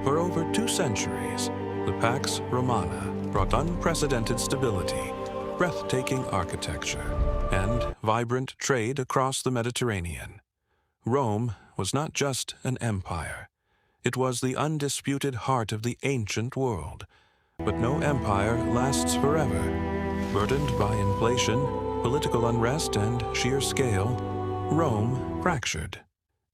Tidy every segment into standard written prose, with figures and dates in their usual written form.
For over 2 centuries, the Pax Romana brought unprecedented stability, breathtaking architecture, and vibrant trade across the Mediterranean. Rome was not just an empire. It was the undisputed heart of the ancient world. But no empire lasts forever. Burdened by inflation, political unrest, and sheer scale, Rome fractured.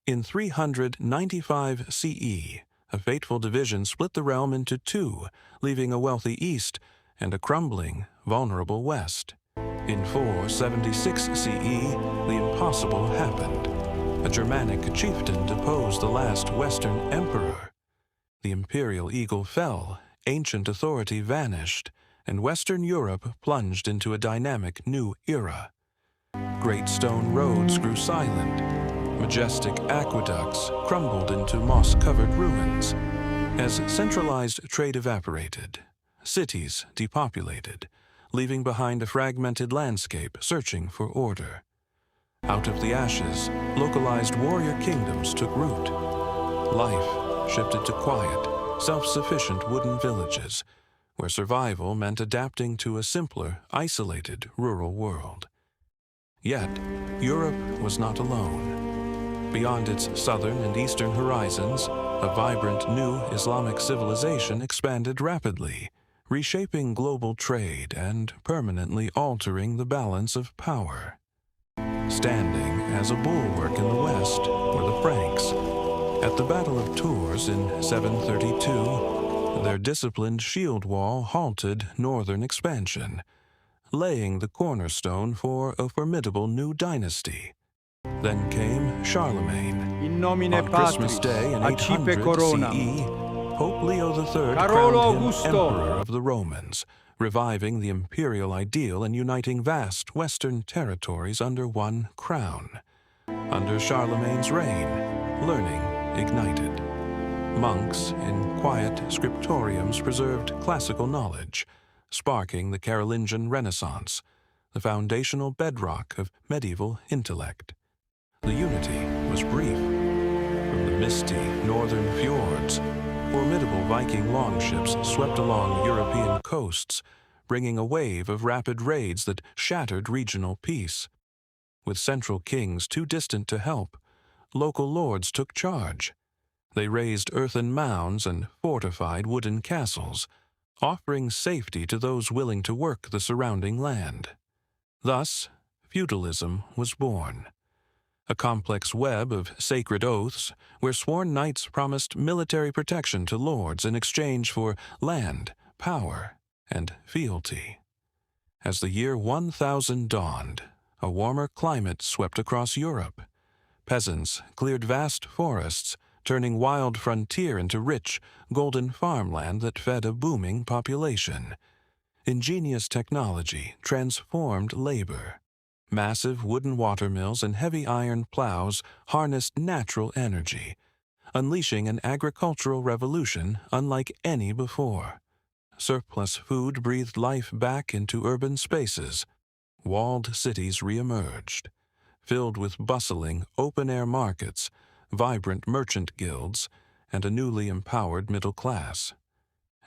In 395 CE, a fateful division split the realm into 2, leaving a wealthy east and a crumbling, vulnerable west. In 476 CE, the impossible happened. A Germanic chieftain deposed the last Western emperor. The imperial eagle fell, ancient authority vanished, and Western Europe plunged into a dynamic new era. Great stone roads grew silent. Majestic aqueducts crumbled into moss-covered ruins. As centralized trade evaporated, cities depopulated, leaving behind a fragmented landscape searching for order. Out of the ashes, localized warrior kingdoms took root. Life shifted to quiet, self-sufficient wooden villages, where survival meant adapting to a simpler, isolated rural world. Yet, Europe was not alone. Beyond its southern and eastern horizons, a vibrant new Islamic civilization expanded rapidly, reshaping global trade and permanently altering the balance of power. Standing as a bulwark in the west were the Franks. At the Battle of Tours in 732, their disciplined shield wall halted northern expansion, laying the cornerstone for a formidable new dynasty. Then came Charlemagne. In nomine On Christmas Patris, Day in accipe 800 coronam. CE, Pope Leo III Carolo crowned him Augusto. Emperor of the Romans, reviving the imperial ideal and uniting vast Western territories under one crown. Under Charlemagne's reign, learning ignited. Monks in quiet scriptoriums preserved classical knowledge, sparking the Carolingian Renaissance, the foundational bedrock of medieval intellect. The unity was brief. From the misty northern fjords, formidable Viking longships swept along European coasts, bringing a wave of rapid raids that shattered regional peace. With central kings too distant to help, local lords took charge. They raised earthen mounds and fortified wooden castles, offering safety to those willing to work the surrounding land. Thus, feudalism was born. A complex web of sacred oaths where sworn knights promised military protection to lords in exchange for land, power, and fealty. As the year 1000 dawned, a warmer climate swept across Europe. Peasants cleared vast forests, turning wild frontier into rich, golden farmland that fed a booming population. Ingenious technology transformed labor. Massive wooden watermills and heavy iron plows harnessed natural energy, unleashing an agricultural revolution unlike any before. Surplus food breathed life back into urban spaces. Walled cities reemerged, filled with bustling open-air markets, vibrant merchant guilds, and a newly empowered middle class.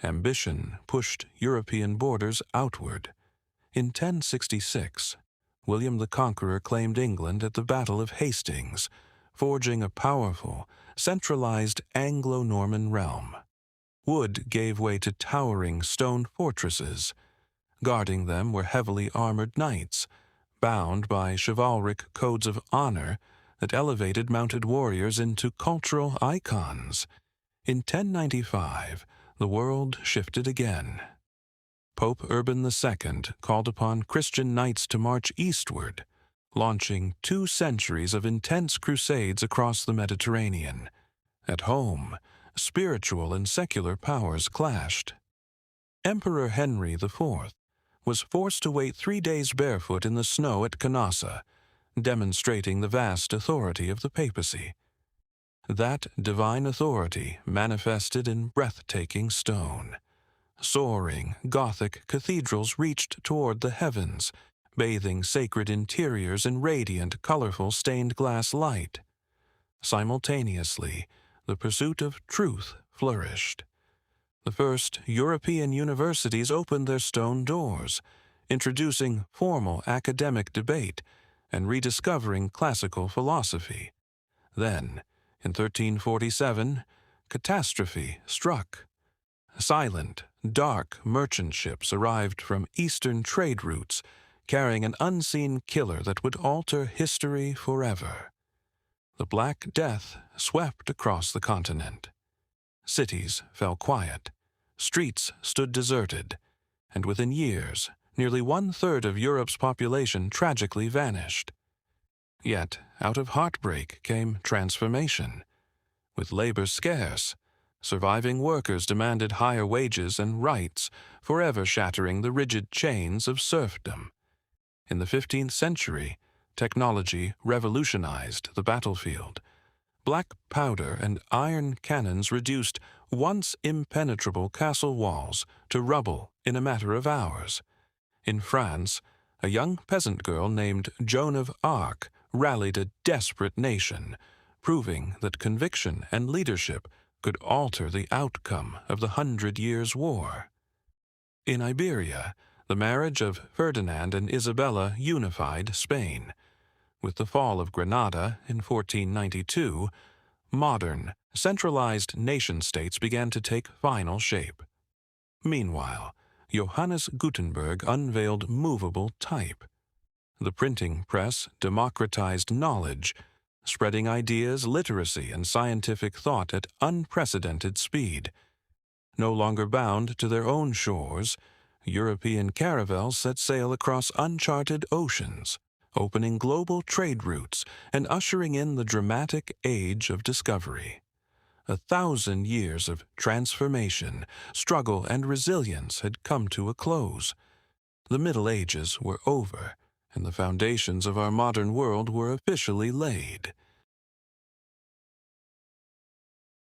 Ambition pushed European borders outward. In 1066, William the Conqueror claimed England at the Battle of Hastings, forging a powerful, centralized Anglo-Norman realm. Wood gave way to towering stone fortresses. Guarding them were heavily armored knights, bound by chivalric codes of honor that elevated mounted warriors into cultural icons. In 1095, the world shifted again. Pope Urban II called upon Christian knights to march eastward, launching 2 centuries of intense crusades across the Mediterranean. At home, spiritual and secular powers clashed. Emperor Henry IV was forced to wait 3 days barefoot in the snow at Canossa, demonstrating the vast authority of the papacy. That divine authority manifested in breathtaking stone. Soaring, Gothic cathedrals reached toward the heavens, bathing sacred interiors in radiant, colorful stained glass light. Simultaneously, the pursuit of truth flourished. The first European universities opened their stone doors, introducing formal academic debate and rediscovering classical philosophy. Then, in 1347, catastrophe struck. Silent, dark merchant ships arrived from eastern trade routes, carrying an unseen killer that would alter history forever. The Black Death swept across the continent. Cities fell quiet, streets stood deserted, and within years, nearly 1/3 of Europe's population tragically vanished. Yet, out of heartbreak came transformation. With labor scarce, surviving workers demanded higher wages and rights, forever shattering the rigid chains of serfdom. In the 15th century, technology revolutionized the battlefield. Black powder and iron cannons reduced once impenetrable castle walls to rubble in a matter of hours. In France, a young peasant girl named Joan of Arc rallied a desperate nation, proving that conviction and leadership could alter the outcome of the 100 Years' War. In Iberia, the marriage of Ferdinand and Isabella unified Spain. With the fall of Granada in 1492, modern, centralized nation-states began to take final shape. Meanwhile, Johannes Gutenberg unveiled movable type. The printing press democratized knowledge, spreading ideas, literacy, and scientific thought at unprecedented speed. No longer bound to their own shores, European caravels set sail across uncharted oceans, opening global trade routes and ushering in the dramatic age of discovery. 1,000 years of transformation, struggle, and resilience had come to a close. The Middle Ages were over, and the foundations of our modern world were officially laid.